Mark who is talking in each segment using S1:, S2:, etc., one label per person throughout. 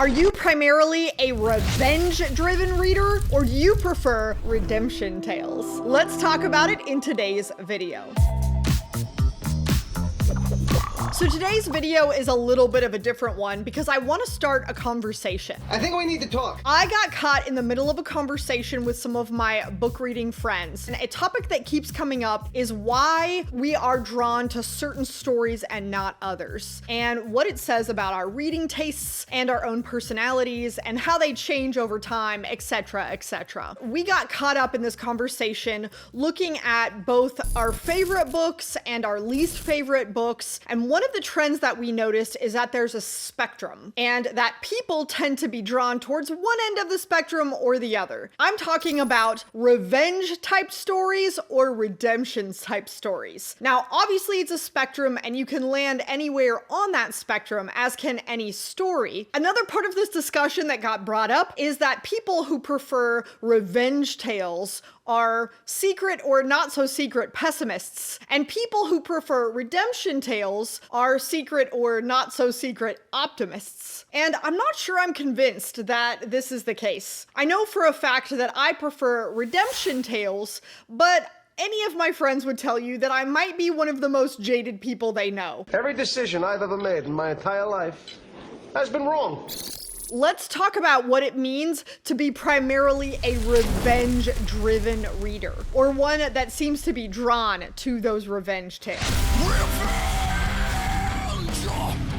S1: Are you primarily a revenge-driven reader, or do you prefer redemption tales? Let's talk about it in today's video. So today's video is a little bit of a different one because I want to start a conversation.
S2: I think we need to talk.
S1: I got caught in the middle of a conversation with some of my book reading friends, and a topic that keeps coming up is why we are drawn to certain stories and not others, and what it says about our reading tastes and our own personalities and how they change over time, etc., etc. We got caught up in this conversation looking at both our favorite books and our least favorite books, and one of the trends that we noticed is that there's a spectrum, and that people tend to be drawn towards one end of the spectrum or the other. I'm talking about revenge type stories or redemption type stories. Now, obviously it's a spectrum and you can land anywhere on that spectrum, as can any story. Another part of this discussion that got brought up is that people who prefer revenge tales are secret or not so secret pessimists, and people who prefer redemption tales are secret or not so secret optimists. And I'm not sure I'm convinced that this is the case. I know for a fact that I prefer redemption tales, but any of my friends would tell you that I might be one of the most jaded people they know.
S2: Every decision I've ever made in my entire life has been wrong.
S1: Let's talk about what it means to be primarily a revenge-driven reader, or one that seems to be drawn to those revenge tales.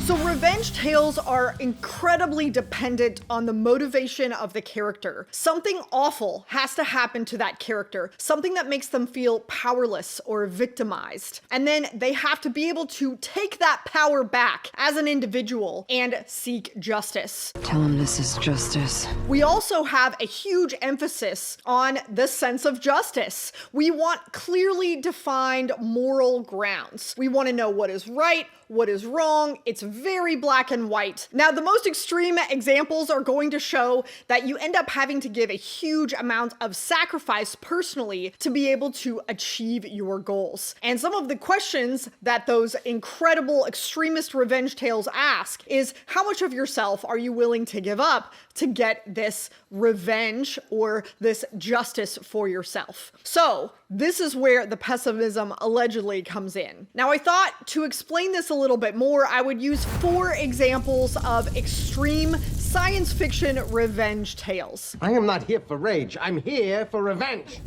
S1: So revenge tales are incredibly dependent on the motivation of the character. Something awful has to happen to that character, something that makes them feel powerless or victimized. And then they have to be able to take that power back as an individual and seek justice.
S3: Tell him this is justice.
S1: We also have a huge emphasis on the sense of justice. We want clearly defined moral grounds. We want to know what is right, what is wrong. It's very black and white. Now, the most extreme examples are going to show that you end up having to give a huge amount of sacrifice personally to be able to achieve your goals. And some of the questions that those incredible extremist revenge tales ask is, how much of yourself are you willing to give up to get this revenge or this justice for yourself? So this is where the pessimism allegedly comes in. Now, I thought to explain this a little bit more, I would use 4 examples of extreme science fiction revenge tales.
S2: I am not here for rage. I'm here for revenge.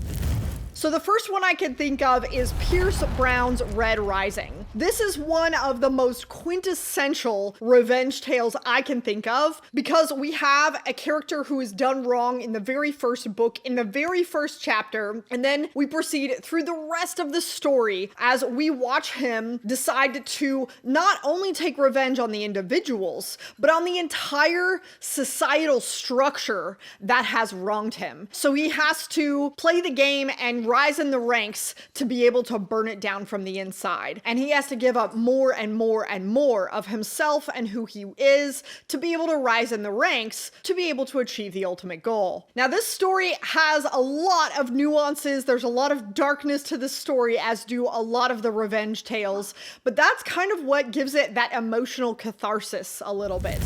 S1: So the first one I can think of is Pierce Brown's Red Rising. This is one of the most quintessential revenge tales I can think of, because we have a character who is done wrong in the very first book, in the very first chapter, and then we proceed through the rest of the story as we watch him decide to not only take revenge on the individuals, but on the entire societal structure that has wronged him. So he has to play the game and rise in the ranks to be able to burn it down from the inside. And he has to give up more and more and more of himself and who he is to be able to rise in the ranks to be able to achieve the ultimate goal. Now, this story has a lot of nuances. There's a lot of darkness to the story, as do a lot of the revenge tales, but that's kind of what gives it that emotional catharsis a little bit.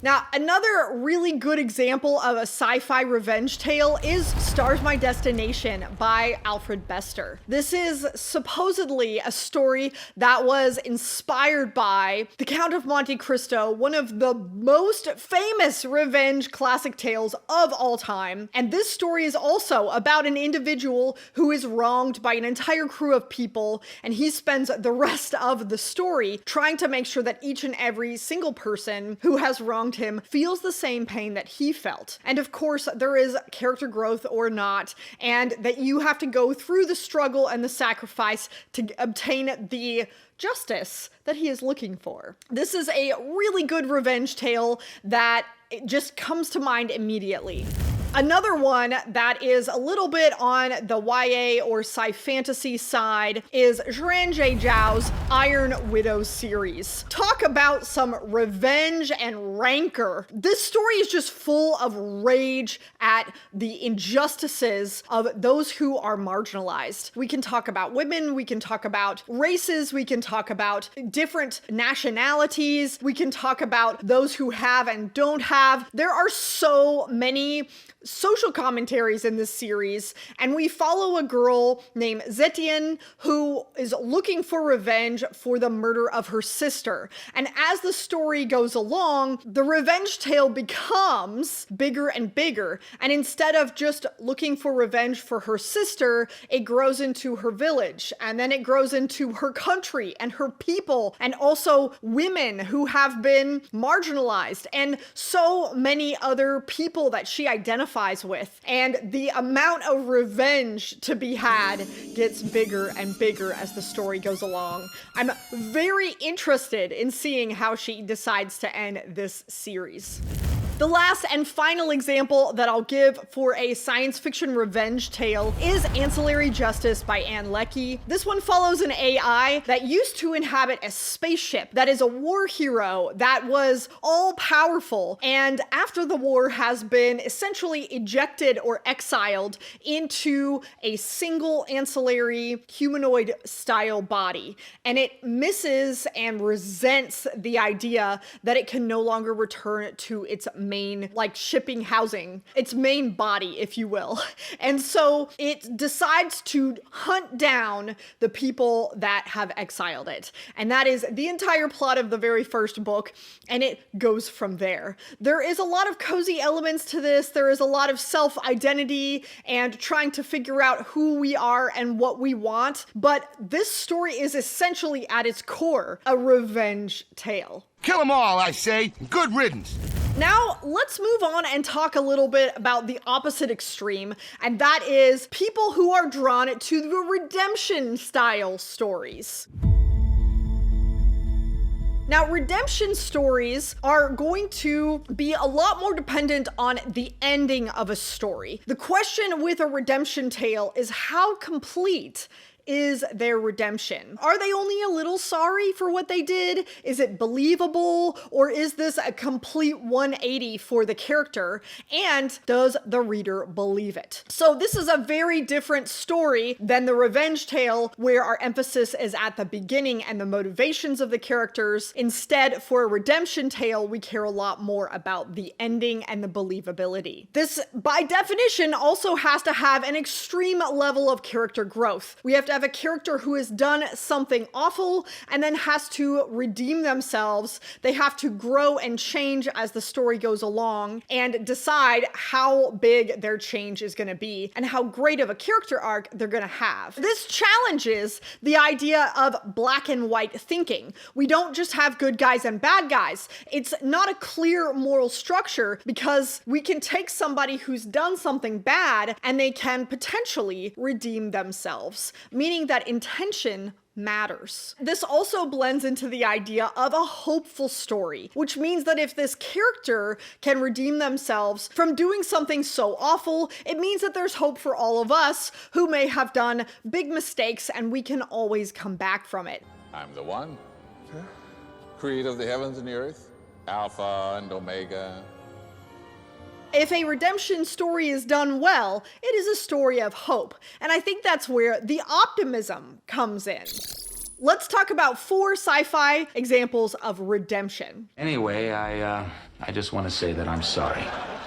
S1: Now, another really good example of a sci-fi revenge tale is Stars My Destination by Alfred Bester. This is supposedly a story that was inspired by The Count of Monte Cristo, one of the most famous revenge classic tales of all time. And this story is also about an individual who is wronged by an entire crew of people, and he spends the rest of the story trying to make sure that each and every single person who has wronged him feels the same pain that he felt. And of course, there is character growth or not, and that you have to go through the struggle and the sacrifice to obtain the justice that he is looking for. This is a really good revenge tale that just comes to mind immediately. Another one that is a little bit on the YA or sci fantasy side is Zhuan Zhejiao's Iron Widow series. Talk about some revenge and rancor. This story is just full of rage at the injustices of those who are marginalized. We can talk about women, we can talk about races, we can talk about different nationalities, we can talk about those who have and don't have. There are so many social commentaries in this series, and we follow a girl named Zetian who is looking for revenge for the murder of her sister. And as the story goes along, the revenge tale becomes bigger and bigger. And instead of just looking for revenge for her sister, it grows into her village, and then it grows into her country and her people, and also women who have been marginalized, and so many other people that she identifies with. And the amount of revenge to be had gets bigger and bigger as the story goes along. I'm very interested in seeing how she decides to end this series. The last and final example that I'll give for a science fiction revenge tale is Ancillary Justice by Ann Leckie. This one follows an AI that used to inhabit a spaceship that is a war hero that was all powerful, and after the war has been essentially ejected or exiled into a single ancillary humanoid style body. And it misses and resents the idea that it can no longer return to its main, like, shipping housing, its main body, if you will. And so it decides to hunt down the people that have exiled it. And that is the entire plot of the very first book, and it goes from there. There is a lot of cozy elements to this. There is a lot of self-identity and trying to figure out who we are and what we want. But this story is essentially at its core a revenge tale.
S4: Kill them all, I say. Good riddance.
S1: Now, let's move on and talk a little bit about the opposite extreme, and that is people who are drawn to the redemption style stories. Now, redemption stories are going to be a lot more dependent on the ending of a story. The question with a redemption tale is how complete is their redemption? Are they only a little sorry for what they did? Is it believable? Or is this a complete 180 for the character? And does the reader believe it? So this is a very different story than the revenge tale, where our emphasis is at the beginning and the motivations of the characters. Instead, for a redemption tale, we care a lot more about the ending and the believability. This, by definition, also has to have an extreme level of character growth. We have to have a character who has done something awful and then has to redeem themselves. They have to grow and change as the story goes along and decide how big their change is going to be and how great of a character arc they're going to have. This challenges the idea of black and white thinking. We don't just have good guys and bad guys. It's not a clear moral structure, because we can take somebody who's done something bad and they can potentially redeem themselves, meaning that intention matters. This also blends into the idea of a hopeful story, which means that if this character can redeem themselves from doing something so awful, it means that there's hope for all of us who may have done big mistakes, and we can always come back from it.
S5: I'm the one, creator of the heavens and the earth, Alpha and Omega.
S1: If a redemption story is done well, it is a story of hope. And I think that's where the optimism comes in. Let's talk about 4 sci-fi examples of redemption.
S6: Anyway, I just want to say that I'm sorry.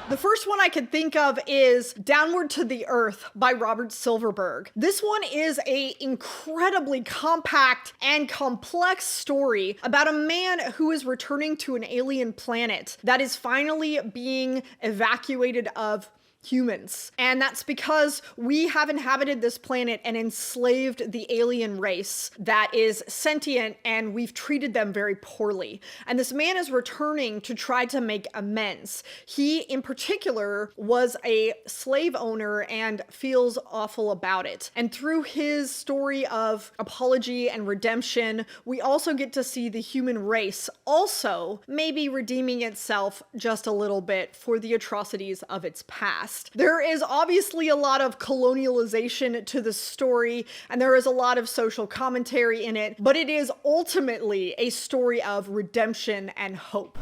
S1: The first one I could think of is Downward to the Earth by Robert Silverberg. This one is an incredibly compact and complex story about a man who is returning to an alien planet that is finally being evacuated of humans. And that's because we have inhabited this planet and enslaved the alien race that is sentient, and we've treated them very poorly. And this man is returning to try to make amends. He, in particular, was a slave owner and feels awful about it. And through his story of apology and redemption, we also get to see the human race also maybe redeeming itself just a little bit for the atrocities of its past. past. There is obviously a lot of colonialization to the story, and there is a lot of social commentary in it, but it is ultimately a story of redemption and hope.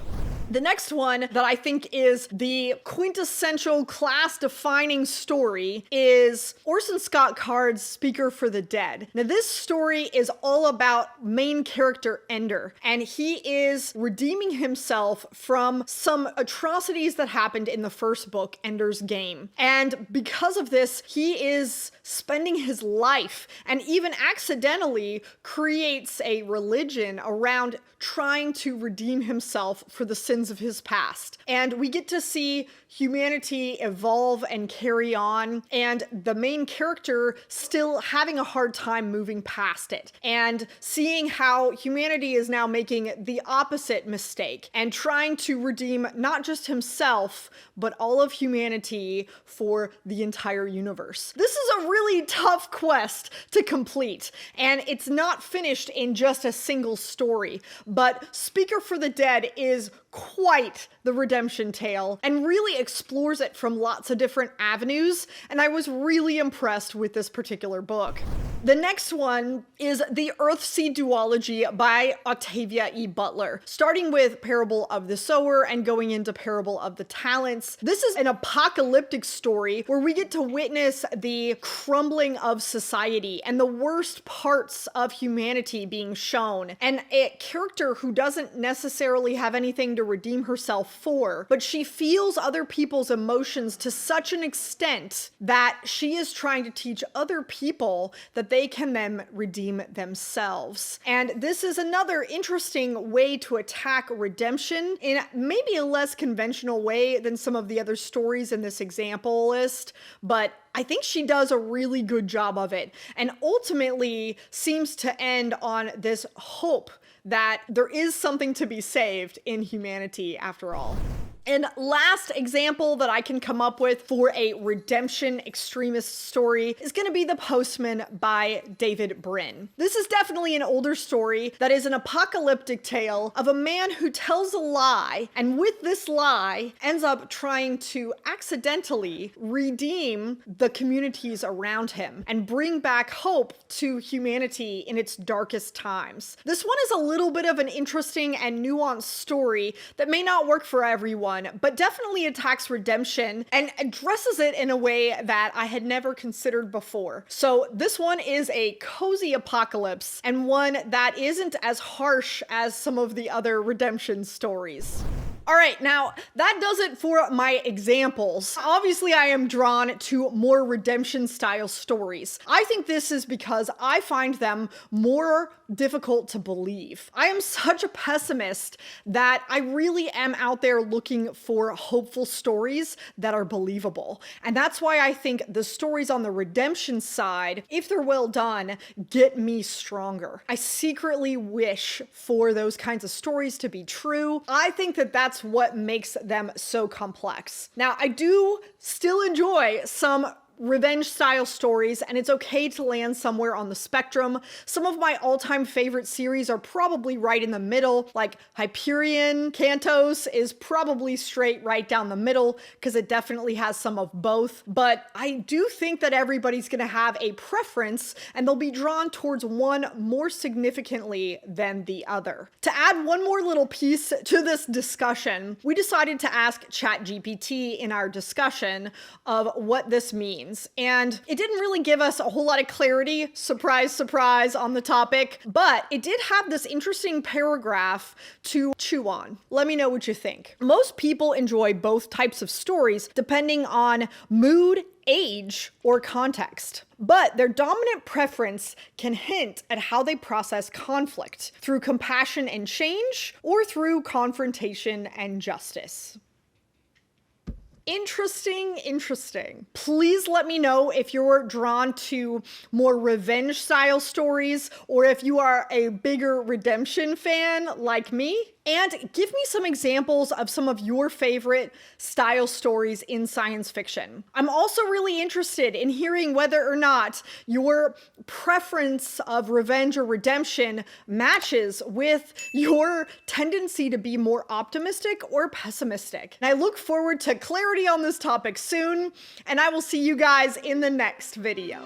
S1: The next one that I think is the quintessential class-defining story is Orson Scott Card's Speaker for the Dead. Now, this story is all about main character Ender, and he is redeeming himself from some atrocities that happened in the first book, Ender's Game. And because of this, he is spending his life and even accidentally creates a religion around trying to redeem himself for the sins of his past. And we get to see humanity evolve and carry on, and the main character still having a hard time moving past it, and seeing how humanity is now making the opposite mistake and trying to redeem not just himself, but all of humanity for the entire universe. This is a really tough quest to complete, and it's not finished in just a single story, but Speaker for the Dead is quite the redemption tale and really explores it from lots of different avenues, and I was really impressed with this particular book. The next one is The Earthsea Duology by Octavia E. Butler, starting with Parable of the Sower and going into Parable of the Talents. This is an apocalyptic story where we get to witness the crumbling of society and the worst parts of humanity being shown, and a character who doesn't necessarily have anything to redeem herself for, but she feels other people's emotions to such an extent that she is trying to teach other people that they can then redeem themselves. And this is another interesting way to attack redemption in maybe a less conventional way than some of the other stories in this example list, but I think she does a really good job of it, and ultimately seems to end on this hope that there is something to be saved in humanity after all. And last example that I can come up with for a redemption extremist story is going to be The Postman by David Brin. This is definitely an older story that is an apocalyptic tale of a man who tells a lie, and with this lie ends up trying to accidentally redeem the communities around him and bring back hope to humanity in its darkest times. This one is a little bit of an interesting and nuanced story that may not work for everyone, but definitely attacks redemption and addresses it in a way that I had never considered before. So this one is a cozy apocalypse, and one that isn't as harsh as some of the other redemption stories. All right, now that does it for my examples. Obviously, I am drawn to more redemption style stories. I think this is because I find them more difficult to believe. I am such a pessimist that I really am out there looking for hopeful stories that are believable. And that's why I think the stories on the redemption side, if they're well done, get me stronger. I secretly wish for those kinds of stories to be true. I think that that's what makes them so complex. Now, I do still enjoy some revenge style stories, and it's okay to land somewhere on the spectrum. Some of my all-time favorite series are probably right in the middle, like Hyperion. Cantos is probably straight right down the middle because it definitely has some of both. But I do think that everybody's going to have a preference, and they'll be drawn towards one more significantly than the other. To add one more little piece to this discussion, we decided to ask ChatGPT in our discussion of what this means. And it didn't really give us a whole lot of clarity, surprise, surprise, on the topic, but it did have this interesting paragraph to chew on. Let me know what you think. Most people enjoy both types of stories depending on mood, age, or context. But their dominant preference can hint at how they process conflict, through compassion and change, or through confrontation and justice. Interesting. Please let me know if you're drawn to more revenge style stories, or if you are a bigger redemption fan like me. And give me some examples of some of your favorite style stories in science fiction. I'm also really interested in hearing whether or not your preference of revenge or redemption matches with your tendency to be more optimistic or pessimistic. And I look forward to clarity on this topic soon, and I will see you guys in the next video.